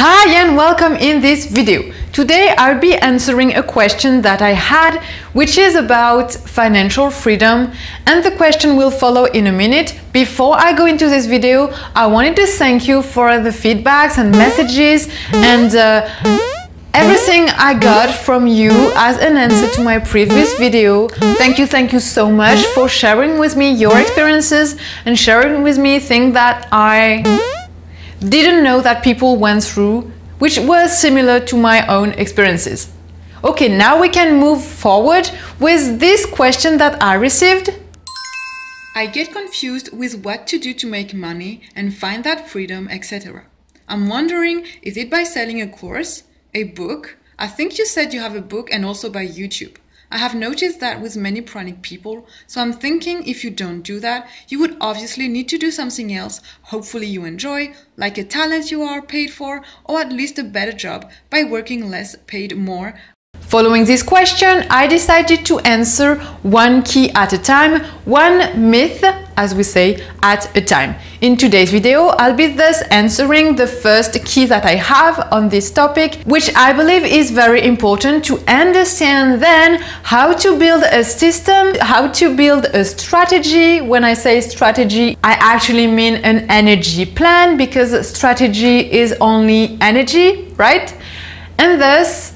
Hi and welcome in this video. Today I'll be answering a question that I had, which is about financial freedom, and the question will follow in a minute. Before I go into this video, I wanted to thank you for the feedbacks and messages and everything I got from you as an answer to my previous video. Thank you so much for sharing with me your experiences and sharing with me things that I didn't know that people went through, which was similar to my own experiences. Okay, now we can move forward with this question that I received. I get confused with what to do to make money and find that freedom, etc. I'm wondering, is it by selling a course, a book? I think you said you have a book, and also by YouTube. I have noticed that with many pranic people, so I'm thinking if you don't do that, you would obviously need to do something else, hopefully you enjoy, like a talent you are paid for, or at least a better job by working less, paid more. Following this question, I decided to answer one key at a time, one myth, as we say, at a time. In today's video, I'll be thus answering the first key that I have on this topic, which I believe is very important to understand then how to build a system, how to build a strategy. When I say strategy, I actually mean an energy plan, because strategy is only energy, right? And thus,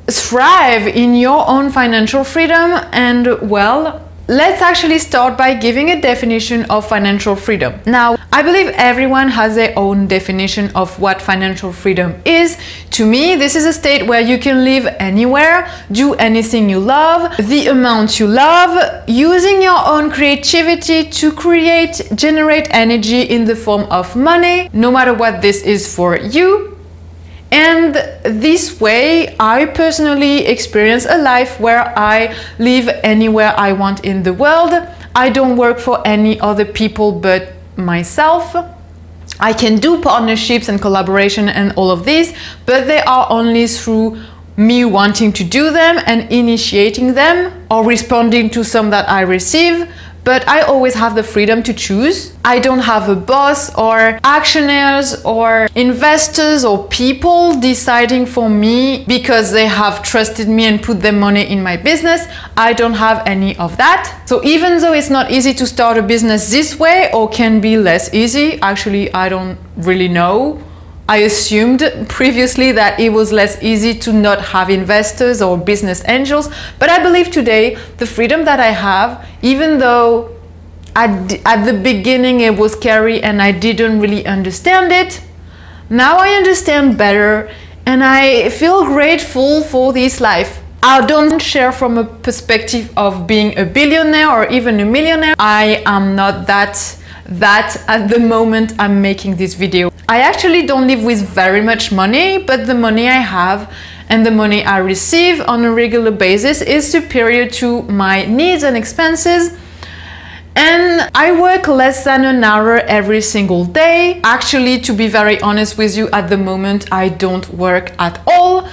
thrive in your own financial freedom. And well, let's actually start by giving a definition of financial freedom. Now, I believe everyone has their own definition of what financial freedom is. To me, this is a state where you can live anywhere, do anything you love, the amount you love, using your own creativity to generate energy in the form of money, no matter what this is for you. And this way, I personally experience a life where I live anywhere I want in the world. I don't work for any other people but myself. I can do partnerships and collaboration and all of these, but they are only through me wanting to do them and initiating them, or responding to some that I receive. But I always have the freedom to choose. I don't have a boss or actionnaires or investors or people deciding for me because they have trusted me and put their money in my business. I don't have any of that. So even though it's not easy to start a business this way, or can be less easy, actually I don't really know. I assumed previously that it was less easy to not have investors or business angels, but I believe today the freedom that I have, even though at the beginning it was scary and I didn't really understand it, now I understand better and I feel grateful for this life. I don't share from a perspective of being a billionaire or even a millionaire. I am not that at the moment I'm making this video. I actually don't live with very much money, but the money I have and the money I receive on a regular basis is superior to my needs and expenses. And I work less than an hour every single day. Actually, to be very honest with you, at the moment I don't work at all.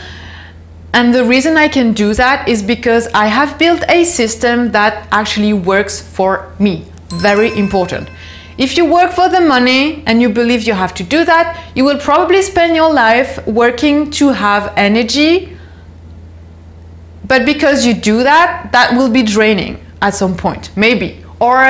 And the reason I can do that is because I have built a system that actually works for me. Very important. If you work for the money and you believe you have to do that, you will probably spend your life working to have energy. But because you do that, that will be draining at some point, maybe. Or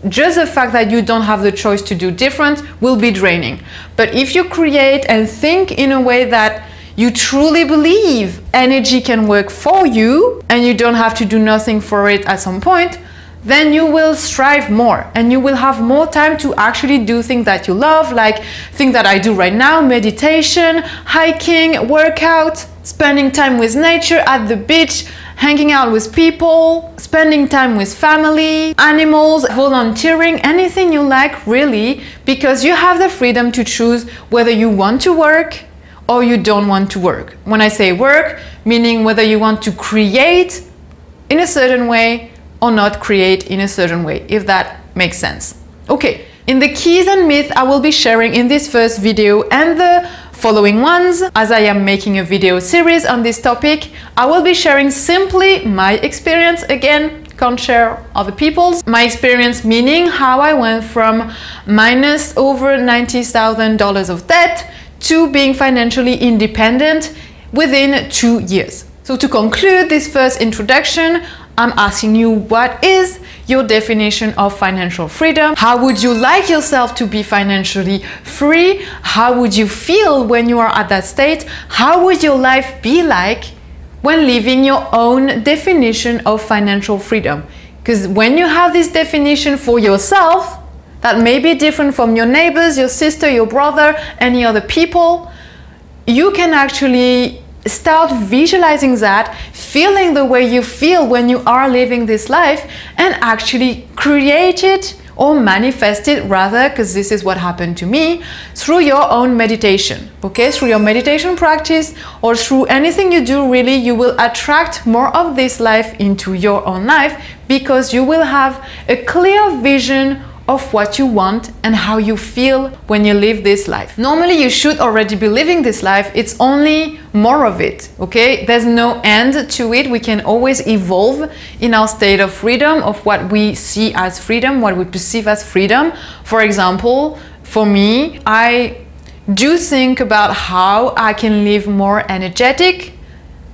just the fact that you don't have the choice to do different will be draining. But if you create and think in a way that you truly believe energy can work for you and you don't have to do nothing for it at some point, then you will strive more and you will have more time to actually do things that you love, like things that I do right now: meditation, hiking, workout, spending time with nature at the beach, hanging out with people, spending time with family, animals, volunteering, anything you like really, because you have the freedom to choose whether you want to work or you don't want to work. When I say work, meaning whether you want to create in a certain way or not create in a certain way, if that makes sense. Okay, in the keys and myths I will be sharing in this first video and the following ones, as I am making a video series on this topic, I will be sharing simply my experience. Again, can't share other people's. My experience meaning how I went from minus over $90,000 of debt to being financially independent within 2 years. So to conclude this first introduction, I'm asking you, what is your definition of financial freedom? How would you like yourself to be financially free? How would you feel when you are at that state? How would your life be like when living your own definition of financial freedom? Because when you have this definition for yourself, that may be different from your neighbors, your sister, your brother, any other people, you can actually start visualizing that, feeling the way you feel when you are living this life, and actually create it or manifest it rather, because this is what happened to me, through your own meditation, okay? Through your meditation practice or through anything you do, really, you will attract more of this life into your own life, because you will have a clear vision of what you want and how you feel when you live this life. Normally, you should already be living this life. It's only more of it, okay? There's no end to it. We can always evolve in our state of freedom, of what we see as freedom, what we perceive as freedom. For example, for me, I do think about how I can live more energetic,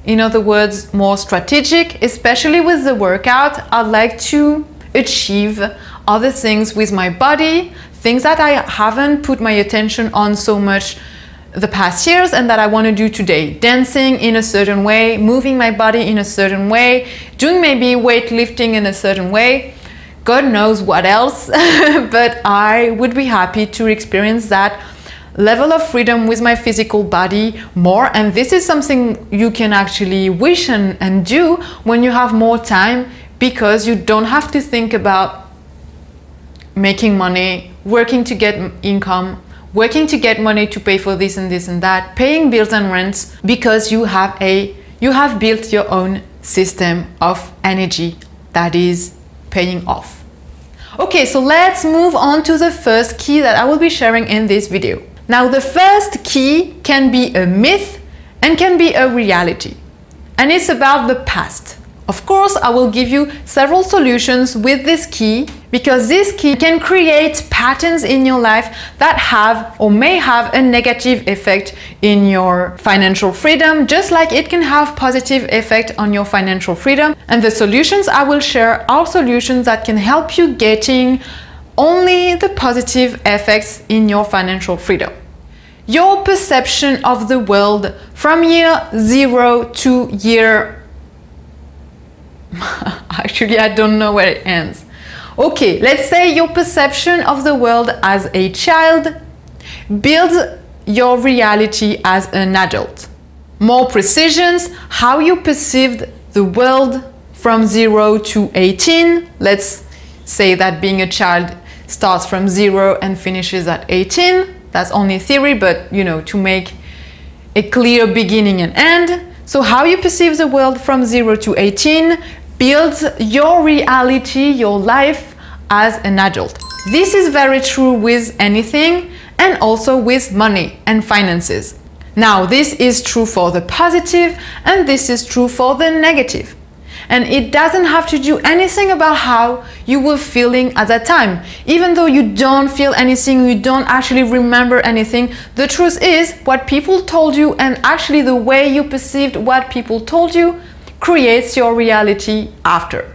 in other words, more strategic, especially with the workout. I'd like to achieve other things with my body, things that I haven't put my attention on so much the past years and that I want to do today. Dancing in a certain way, moving my body in a certain way, doing maybe weightlifting in a certain way. God knows what else, but I would be happy to experience that level of freedom with my physical body more. And this is something you can actually wish and do when you have more time, because you don't have to think about making money, working to get income, working to get money to pay for this and this and that, paying bills and rents, because you have built your own system of energy that is paying off. Okay, so let's move on to the first key that I will be sharing in this video. Now, the first key can be a myth and can be a reality, and it's about the past. Of course, I will give you several solutions with this key, because this key can create patterns in your life that have or may have a negative effect in your financial freedom, just like it can have positive effect on your financial freedom. And the solutions I will share are solutions that can help you getting only the positive effects in your financial freedom. Your perception of the world from year 0 to year actually, I don't know where it ends. Okay, let's say your perception of the world as a child builds your reality as an adult. More precision, how you perceived the world from 0 to 18. Let's say that being a child starts from 0 and finishes at 18. That's only theory, but you know, to make a clear beginning and end. So how you perceive the world from 0 to 18 builds your reality, your life as an adult. This is very true with anything, and also with money and finances. Now, this is true for the positive and this is true for the negative. And it doesn't have to do anything about how you were feeling at that time. Even though you don't feel anything, you don't actually remember anything, the truth is what people told you, and actually the way you perceived what people told you, creates your reality after.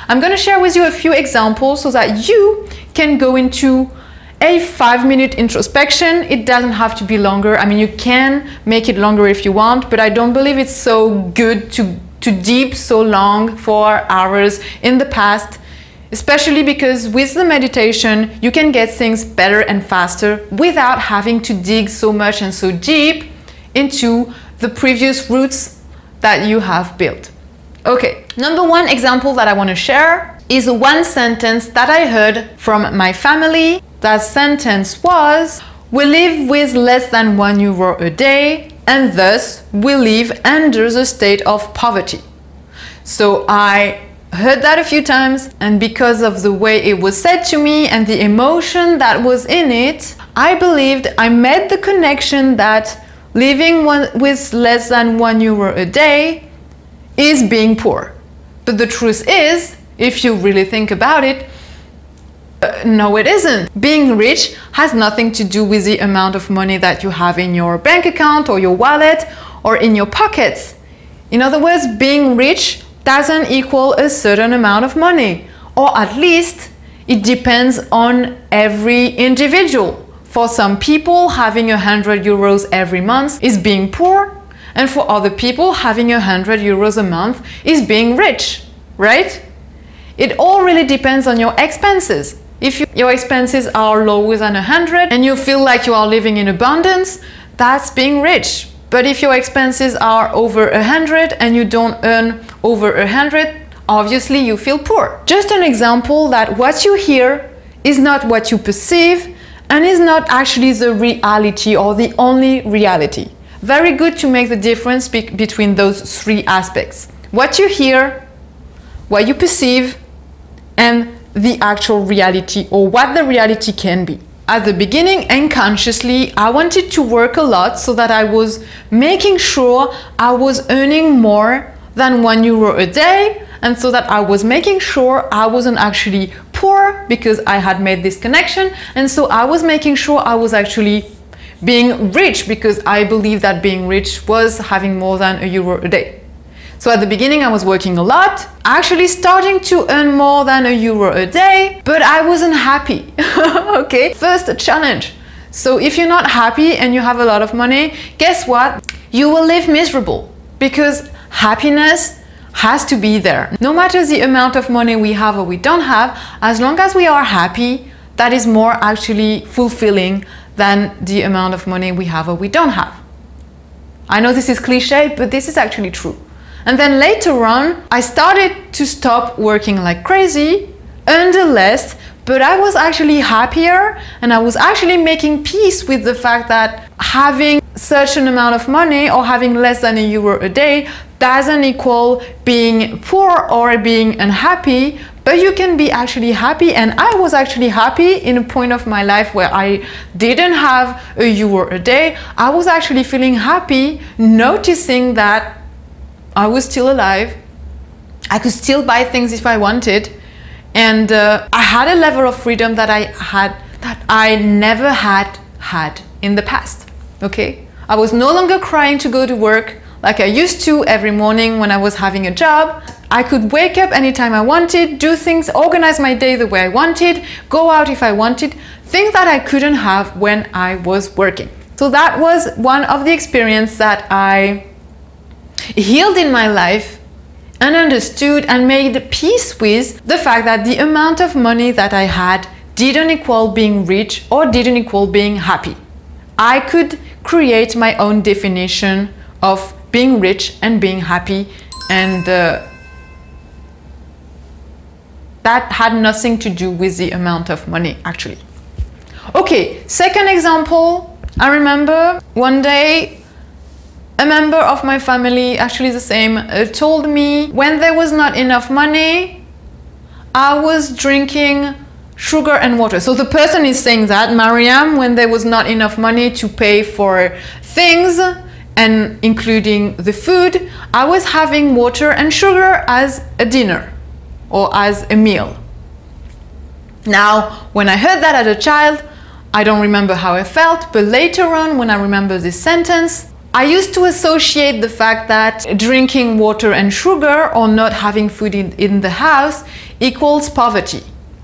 I'm going to share with you a few examples so that you can go into a 5-minute introspection. It doesn't have to be longer. I mean, you can make it longer if you want, but I don't believe it's so good to deep so long for hours in the past, especially because with the meditation, you can get things better and faster without having to dig so much and so deep into the previous roots that you have built. Okay, number one example that I want to share is one sentence that I heard from my family. That sentence was, "We live with less than €1 a day, and thus we live under the state of poverty." So I heard that a few times, and because of the way it was said to me and the emotion that was in it, I believed, I made the connection that living with less than €1 a day is being poor. But the truth is, if you really think about it, No, it isn't. Being rich has nothing to do with the amount of money that you have in your bank account or your wallet or in your pockets. In other words, being rich doesn't equal a certain amount of money, or at least it depends on every individual. For some people, having 100 euros every month is being poor, and for other people, having 100 euros a month is being rich, right? It all really depends on your expenses. If your expenses are lower than 100 and you feel like you are living in abundance, that's being rich. But if your expenses are over 100 and you don't earn over 100, obviously you feel poor. Just an example that what you hear is not what you perceive and is not actually the reality or the only reality. Very good to make the difference between those three aspects. What you hear, what you perceive, and the actual reality, or what the reality can be. At the beginning, unconsciously, I wanted to work a lot so that I was making sure I was earning more than €1 a day, and so that I was making sure I wasn't actually poor because I had made this connection, and so I was making sure I was actually being rich because I believed that being rich was having more than €1 a day. So at the beginning I was working a lot, actually starting to earn more than €1 a day, but I wasn't happy. Okay, first a challenge. So if you're not happy and you have a lot of money, guess what? You will live miserable because happiness has to be there. No matter the amount of money we have or we don't have, as long as we are happy, that is more actually fulfilling than the amount of money we have or we don't have. I know this is cliche, but this is actually true. And then later on, I started to stop working like crazy, earned less, but I was actually happier and I was actually making peace with the fact that having such an amount of money or having less than €1 a day doesn't equal being poor or being unhappy, but you can be actually happy. And I was actually happy in a point of my life where I didn't have €1 a day. I was actually feeling happy, noticing that I was still alive, I could still buy things if I wanted, and I had a level of freedom that I never had in the past. Okay, I was no longer crying to go to work like I used to every morning when I was having a job. I could wake up anytime I wanted, do things, organize my day the way I wanted, go out if I wanted, things that I couldn't have when I was working. So that was one of the experiences that I healed in my life and understood and made peace with the fact that the amount of money that I had didn't equal being rich or didn't equal being happy. I could create my own definition of being rich and being happy, and that had nothing to do with the amount of money actually. Okay, second example, I remember one day a member of my family, actually the same, told me when there was not enough money, I was drinking sugar and water. So the person is saying that, Maryam, when there was not enough money to pay for things, and including the food, I was having water and sugar as a dinner or as a meal. Now, when I heard that as a child, I don't remember how I felt, but later on, when I remember this sentence, I used to associate the fact that drinking water and sugar or not having food in the house equals poverty.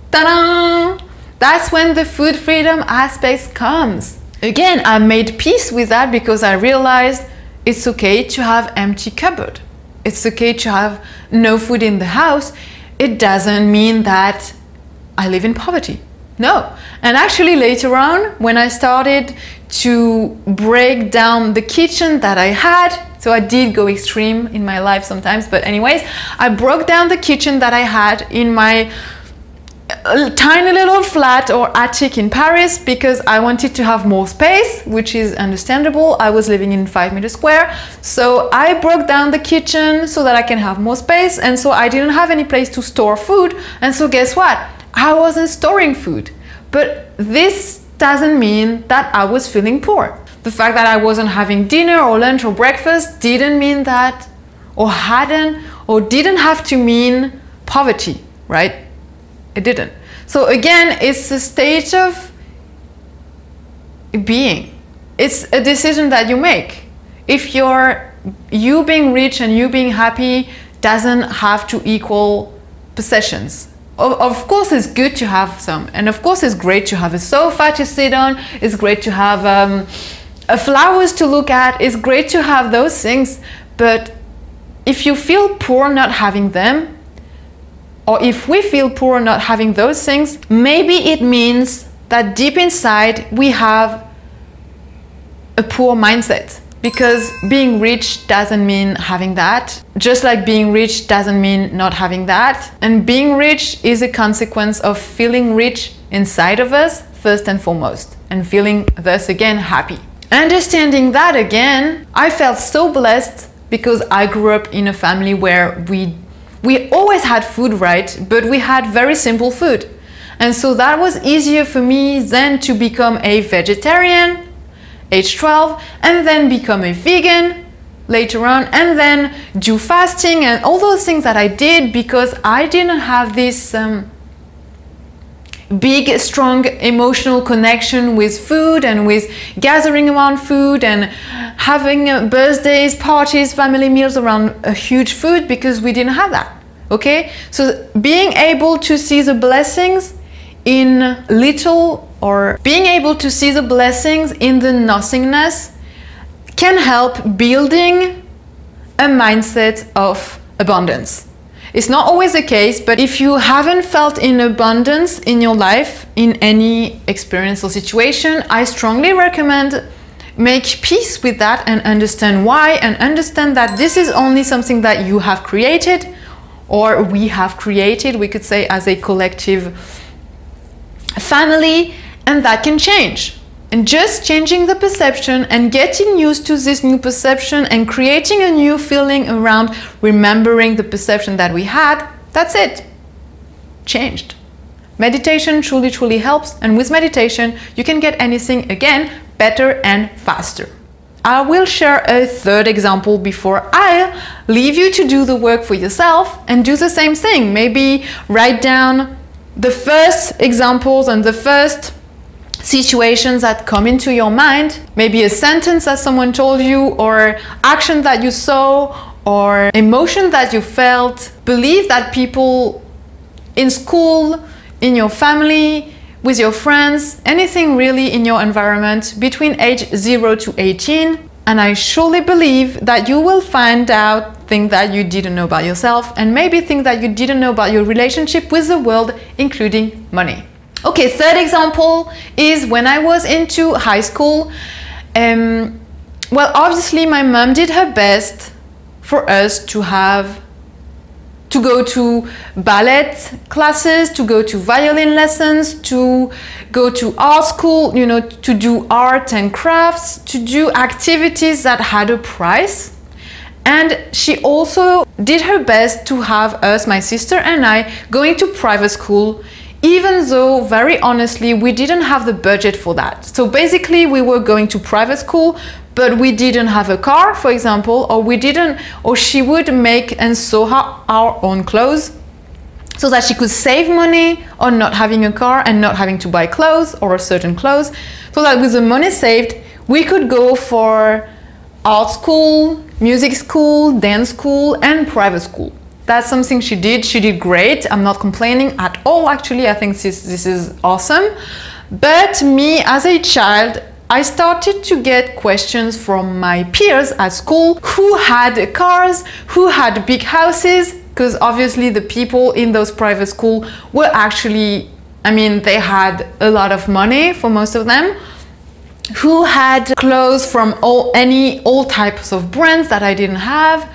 Ta-da! That's when the food freedom aspect comes. Again, I made peace with that because I realized it's okay to have empty cupboard. It's okay to have no food in the house. It doesn't mean that I live in poverty. No. And actually later on, when I started to break down the kitchen that I had, so I did go extreme in my life sometimes, but anyways, I broke down the kitchen that I had in my tiny little flat or attic in Paris because I wanted to have more space, which is understandable. I was living in 5 meters square, so I broke down the kitchen so that I can have more space, and so I didn't have any place to store food, and so guess what? I wasn't storing food. But this doesn't mean that I was feeling poor. The fact that I wasn't having dinner or lunch or breakfast didn't mean that, or didn't have to mean poverty, right? It didn't. So again, it's a state of being. It's a decision that you make. If you being rich and you being happy doesn't have to equal possessions. Of course, it's good to have some, and of course, it's great to have a sofa to sit on. It's great to have flowers to look at. It's great to have those things. But if you feel poor not having them, or if we feel poor not having those things, maybe it means that deep inside we have a poor mindset. Because being rich doesn't mean having that, just like being rich doesn't mean not having that. And being rich is a consequence of feeling rich inside of us, first and foremost, and feeling thus again happy. Understanding that again, I felt so blessed because I grew up in a family where we always had food, right? But we had very simple food. And so that was easier for me than to become a vegetarian, age 12, and then become a vegan later on, and then do fasting and all those things that I did because I didn't have this big, strong emotional connection with food and with gathering around food and having birthdays, parties, family meals around a huge food, because we didn't have that. Okay? So being able to see the blessings in little, or being able to see the blessings in the nothingness, can help building a mindset of abundance. It's not always the case, but if you haven't felt in abundance in your life, in any experience or situation, I strongly recommend make peace with that and understand why, and understand that this is only something that you have created, or we have created, we could say, as a collective family, and that can change. And just changing the perception and getting used to this new perception and creating a new feeling around remembering the perception that we had, that's it. Changed. Meditation truly helps, and with meditation you can get anything again better and faster. I will share a third example before I leave you to do the work for yourself and do the same thing. Maybe write down the first examples and the first situations that come into your mind, maybe a sentence that someone told you, or action that you saw, or emotion that you felt, belief that people in school, in your family, with your friends, anything really in your environment between age 0 to 18. And I surely believe that you will find out things that you didn't know about yourself, and maybe things that you didn't know about your relationship with the world, including money. Okay, third example is when I was into high school. Well, obviously my mom did her best for us to go to ballet classes, to go to violin lessons, to go to art school, you know, to do art and crafts, to do activities that had a price. And she also did her best to have us, my sister and I, going to private school, even though, very honestly, we didn't have the budget for that. So basically we were going to private school, but we didn't have a car, for example, or she would make and sew our own clothes so that she could save money on not having a car and not having to buy clothes or certain clothes, so that with the money saved, we could go for art school, music school, dance school, and private school. That's something she did. She did great. I'm not complaining at all, actually. I think this is awesome. But me, as a child, I started to get questions from my peers at school who had cars, who had big houses, because obviously the people in those private schools were actually, I mean, they had a lot of money for most of them, who had clothes from all types of brands that I didn't have,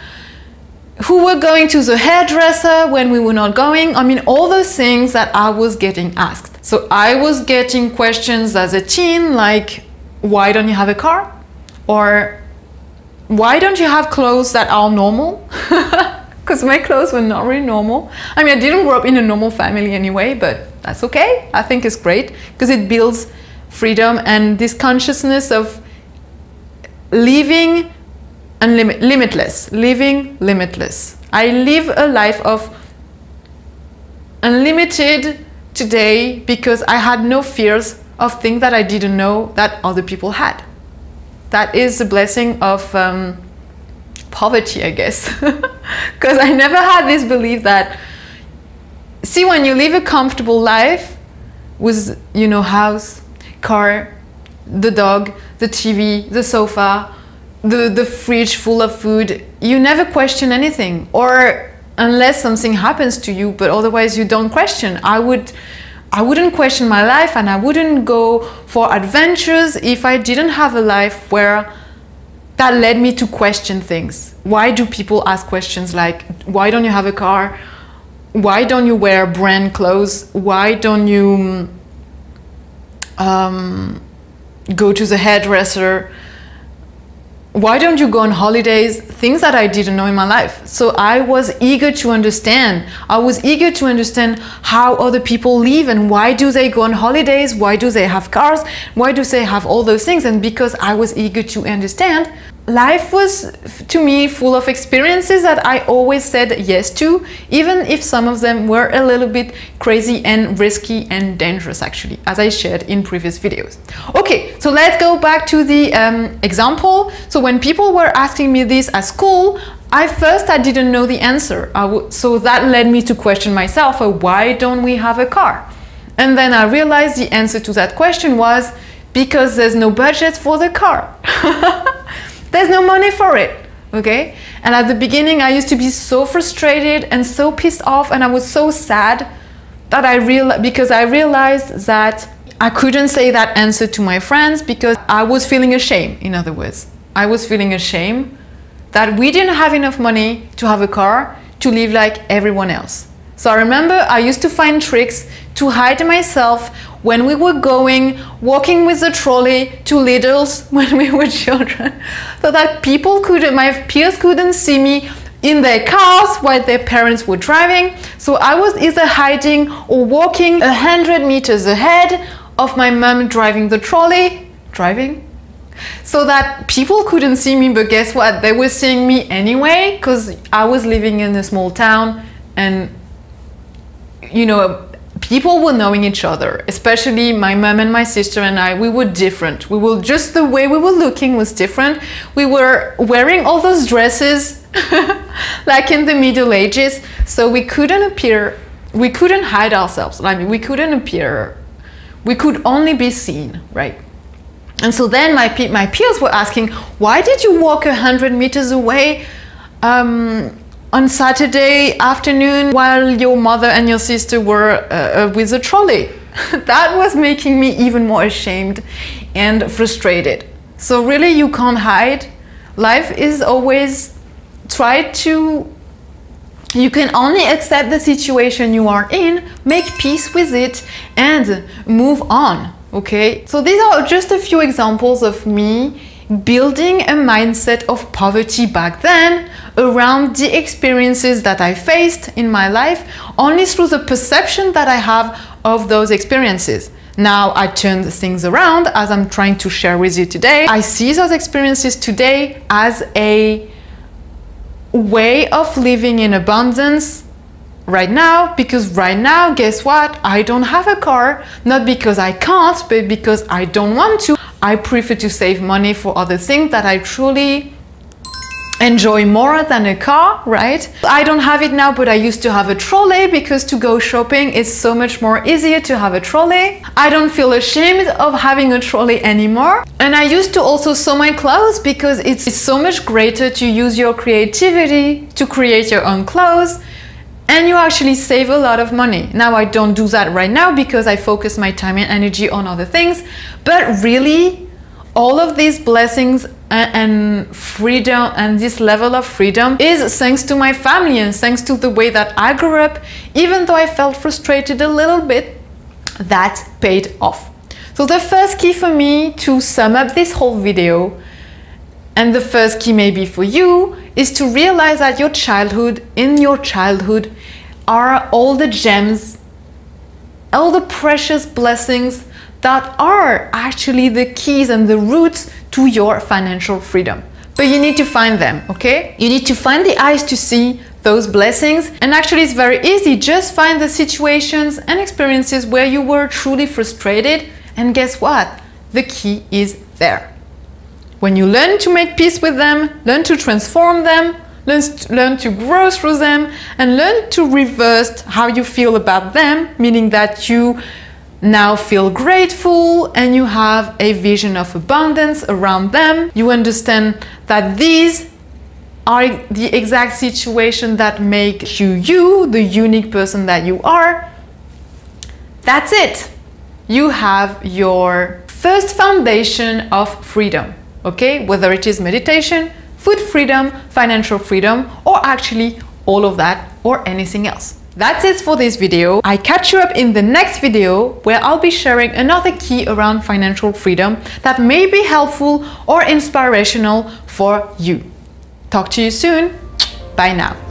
who were going to the hairdresser when we were not going. I mean, all those things that I was getting asked. So I was getting questions as a teen like, why don't you have a car? Or why don't you have clothes that are normal? Because my clothes were not really normal. I mean, I didn't grow up in a normal family anyway, but that's okay. I think it's great because it builds freedom and this consciousness of living limitless. I live a life of unlimited today because I had no fears of things that I didn't know that other people had. That is the blessing of poverty, I guess. Because I never had this belief that, see, when you live a comfortable life with, you know, house, car, the dog, the TV, the sofa, the fridge full of food, you never question anything, or unless something happens to you, but otherwise you don't question. I wouldn't question my life, and I wouldn't go for adventures if I didn't have a life where that led me to question things. Why do people ask questions like, why don't you have a car? Why don't you wear brand clothes? Why don't you go to the hairdresser? Why don't you go on holidays? Things that I didn't know in my life. So I was eager to understand. I was eager to understand how other people live and why do they go on holidays? Why do they have cars? Why do they have all those things? And because I was eager to understand, life was, to me, full of experiences that I always said yes to, even if some of them were a little bit crazy and risky and dangerous, actually, as I shared in previous videos. Okay, so let's go back to the example. So when people were asking me this at school, I didn't know the answer. So that led me to question myself, why don't we have a car? And then I realized the answer to that question was because there's no budget for the car. There's no money for it, okay? And at the beginning, I used to be so frustrated and so pissed off, and I was so sad that because I realized that I couldn't say that answer to my friends because I was feeling ashamed, in other words. I was feeling ashamed that we didn't have enough money to have a car to live like everyone else. So I remember I used to find tricks to hide myself when we were walking with the trolley to Lidl's when we were children, so that my peers couldn't see me in their cars while their parents were driving. So I was either hiding or walking 100 meters ahead of my mom driving the trolley, so that people couldn't see me, but guess what? They were seeing me anyway, because I was living in a small town and, you know, people were knowing each other, especially my mom and my sister and I. We were different. Just the way we were looking was different. We were wearing all those dresses like in the Middle Ages, so we couldn't hide ourselves. I mean, we couldn't appear. We could only be seen, right? And so then my peers were asking, why did you walk 100 meters away on Saturday afternoon while your mother and your sister were with the trolley? That was making me even more ashamed and frustrated. So really, you can't hide. Life is always you can only accept the situation you are in, make peace with it, and move on, okay? So these are just a few examples of me building a mindset of poverty back then around the experiences that I faced in my life, only through the perception that I have of those experiences. Now I turned things around, as I'm trying to share with you today. I see those experiences today as a way of living in abundance right now, because right now, guess what? I don't have a car, not because I can't, but because I don't want to. I prefer to save money for other things that I truly enjoy more than a car, right? I don't have it now, but I used to have a trolley because to go shopping is so much more easier to have a trolley. I don't feel ashamed of having a trolley anymore. And I used to also sew my clothes because it's so much greater to use your creativity to create your own clothes, and you actually save a lot of money. Now I don't do that right now because I focus my time and energy on other things, but really all of these blessings and freedom and this level of freedom is thanks to my family and thanks to the way that I grew up. Even though I felt frustrated a little bit, that paid off. So the first key for me to sum up this whole video, and the first key maybe for you, is to realize that in your childhood are all the gems, all the precious blessings that are actually the keys and the roots to your financial freedom. But you need to find them, okay? You need to find the eyes to see those blessings. And actually it's very easy. Just find the situations and experiences where you were truly frustrated, and guess what? The key is there. When you learn to make peace with them, learn to transform them, learn to grow through them, and learn to reverse how you feel about them, meaning that you now feel grateful and you have a vision of abundance around them. You understand that these are the exact situation that make you, the unique person that you are. That's it. You have your first foundation of freedom, okay? Whether it is meditation, food freedom, financial freedom, or actually all of that or anything else. That's it for this video. I catch you up in the next video where I'll be sharing another key around financial freedom that may be helpful or inspirational for you. Talk to you soon. Bye now.